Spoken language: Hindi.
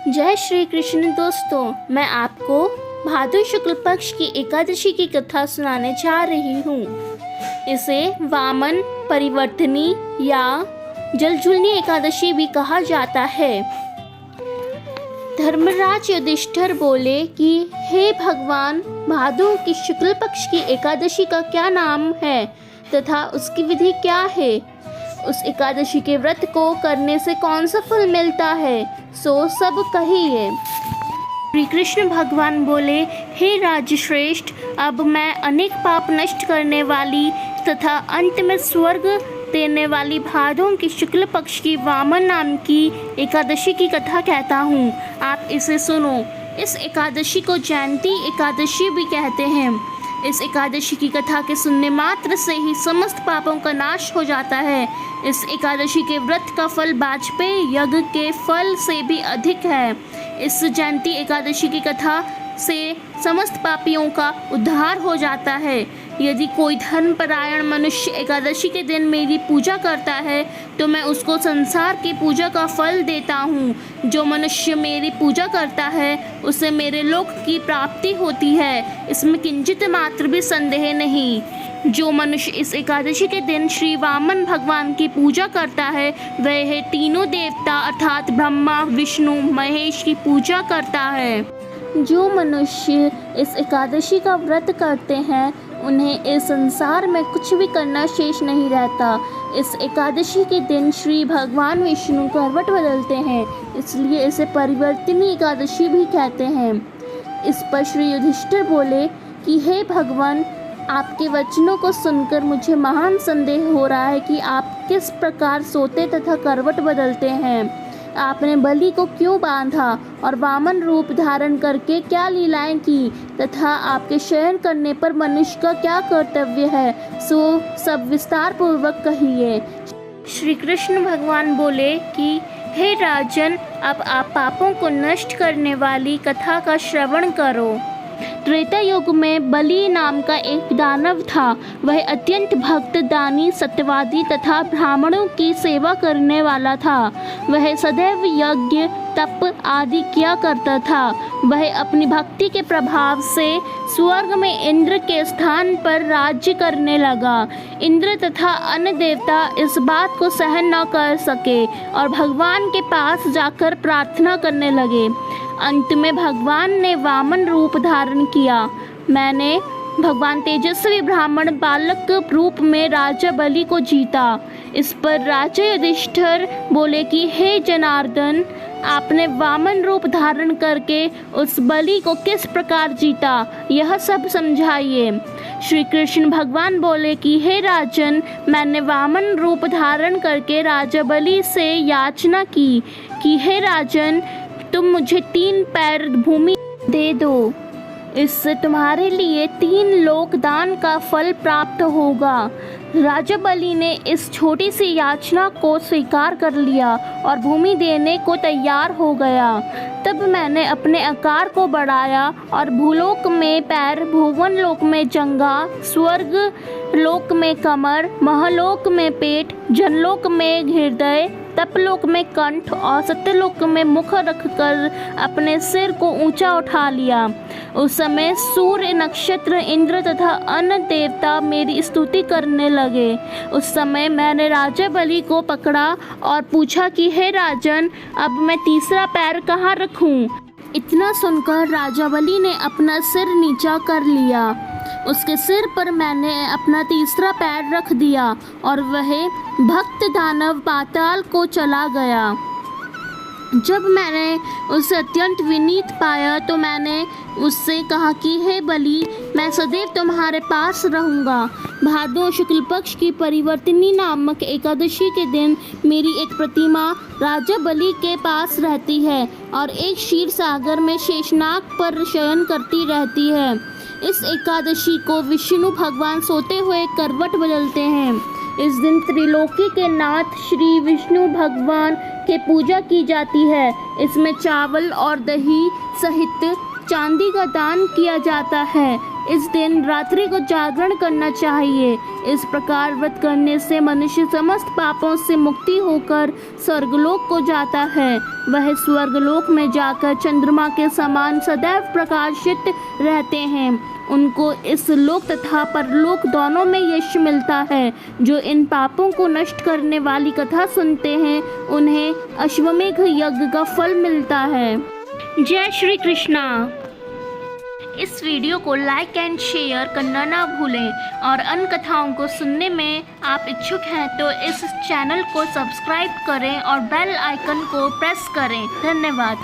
जय श्री कृष्ण दोस्तों, मैं आपको भादु शुक्ल पक्ष की एकादशी की कथा सुनाने जा रही हूँ। इसे वामन परिवर्तनी या जलझुलनी एकादशी भी कहा जाता है। धर्मराज युधिष्ठिर बोले कि हे भगवान, भादु की शुक्ल पक्ष की एकादशी का क्या नाम है तथा उसकी विधि क्या है? उस एकादशी के व्रत को करने से कौन सा फल मिलता है, सो सब कहिए। श्री कृष्ण भगवान बोले, हे राजश्रेष्ठ, अब मैं अनेक पाप नष्ट करने वाली तथा अंत में स्वर्ग देने वाली भादों की शुक्ल पक्ष की वामन नाम की एकादशी की कथा कहता हूँ। आप इसे सुनो। इस एकादशी को जयंती एकादशी भी कहते हैं। इस एकादशी की कथा के सुनने मात्र से ही समस्त पापों का नाश हो जाता है। इस एकादशी के व्रत का फल वाजपेय यज्ञ के फल से भी अधिक है। इस जयंती एकादशी की कथा से समस्त पापियों का उद्धार हो जाता है। यदि कोई धर्मपरायण मनुष्य एकादशी के दिन मेरी पूजा करता है तो मैं उसको संसार की पूजा का फल देता हूँ। जो मनुष्य मेरी पूजा करता है उसे मेरे लोक की प्राप्ति होती है, इसमें किंचित मात्र भी संदेह नहीं। जो मनुष्य इस एकादशी के दिन श्री वामन भगवान की पूजा करता है वह तीनों देवता अर्थात ब्रह्मा, विष्णु, महेश की पूजा करता है। जो मनुष्य इस एकादशी का व्रत करते हैं उन्हें इस संसार में कुछ भी करना शेष नहीं रहता। इस एकादशी के दिन श्री भगवान विष्णु करवट बदलते हैं, इसलिए इसे परिवर्तनी एकादशी भी कहते हैं। इस पर श्री युधिष्ठिर बोले कि हे भगवान, आपके वचनों को सुनकर मुझे महान संदेह हो रहा है कि आप किस प्रकार सोते तथा करवट बदलते हैं। आपने बलि को क्यों बांधा और वामन रूप धारण करके क्या लीलाएं की तथा आपके शयन करने पर मनुष्य का क्या कर्तव्य है, सो सब विस्तार पूर्वक कहिए। श्री कृष्ण भगवान बोले कि हे राजन, अब आप पापों को नष्ट करने वाली कथा का श्रवण करो। त्रेता युग में बलि नाम का एक दानव था। वह अत्यंत भक्त, दानी, सत्यवादी तथा ब्राह्मणों की सेवा करने वाला था। वह सदैव यज्ञ, तप आदि किया करता था। वह अपनी भक्ति के प्रभाव से स्वर्ग में इंद्र के स्थान पर राज्य करने लगा। इंद्र तथा अन्य देवता इस बात को सहन न कर सके और भगवान के पास जाकर प्रार्थना करने लगे। अंत में भगवान ने वामन रूप धारण किया। मैंने भगवान तेजस्वी ब्राह्मण बालक रूप में राजा बलि को जीता। इस पर राजा युधिष्ठिर बोले कि हे जनार्दन, आपने वामन रूप धारण करके उस बलि को किस प्रकार जीता, यह सब समझाइए। श्री कृष्ण भगवान बोले कि हे राजन, मैंने वामन रूप धारण करके राजा बलि से याचना की कि हे राजन, तुम मुझे 3 पैर भूमि दे दो, इससे तुम्हारे लिए 3 लोक दान का फल प्राप्त होगा। राजा बलि ने इस छोटी सी याचना को स्वीकार कर लिया और भूमि देने को तैयार हो गया। तब मैंने अपने आकार को बढ़ाया और भूलोक में पैर, भुवन लोक में जंघा, स्वर्ग लोक में कमर, महलोक में पेट, जनलोक में हृदय, तपलोक में कंठ और सत्यलोक में मुख रखकर अपने सिर को ऊंचा उठा लिया। उस समय सूर्य, नक्षत्र, इंद्र तथा अन्य देवता मेरी स्तुति करने लगे। उस समय मैंने राजा बलि को पकड़ा और पूछा कि हे राजन, अब मैं तीसरा पैर कहाँ रखूं? इतना सुनकर राजा बलि ने अपना सिर नीचा कर लिया। उसके सिर पर मैंने अपना तीसरा पैर रख दिया और वह भक्त दानव पाताल को चला गया। जब मैंने उसे अत्यंत विनीत पाया तो मैंने उससे कहा कि हे बलि, मैं सदैव तुम्हारे पास रहूँगा। भादो शुक्ल पक्ष की परिवर्तनी नामक एकादशी के दिन मेरी एक प्रतिमा राजा बलि के पास रहती है और एक क्षीर सागर में शेषनाग पर शयन करती रहती है। इस एकादशी को विष्णु भगवान सोते हुए करवट बदलते हैं। इस दिन त्रिलोकी के नाथ श्री विष्णु भगवान के पूजा की जाती है। इसमें चावल और दही सहित चांदी का दान किया जाता है। इस दिन रात्रि को जागरण करना चाहिए। इस प्रकार व्रत करने से मनुष्य समस्त पापों से मुक्ति होकर स्वर्गलोक को जाता है। वह स्वर्गलोक में जाकर चंद्रमा के समान सदैव प्रकाशित रहते हैं। उनको इस लोक तथा परलोक दोनों में यश मिलता है। जो इन पापों को नष्ट करने वाली कथा सुनते हैं उन्हें अश्वमेघ यज्ञ का फल मिलता है। जय श्री कृष्णा। इस वीडियो को लाइक एंड शेयर करना ना भूलें और अन्य कथाओं को सुनने में आप इच्छुक हैं तो इस चैनल को सब्सक्राइब करें और बेल आइकन को प्रेस करें। धन्यवाद।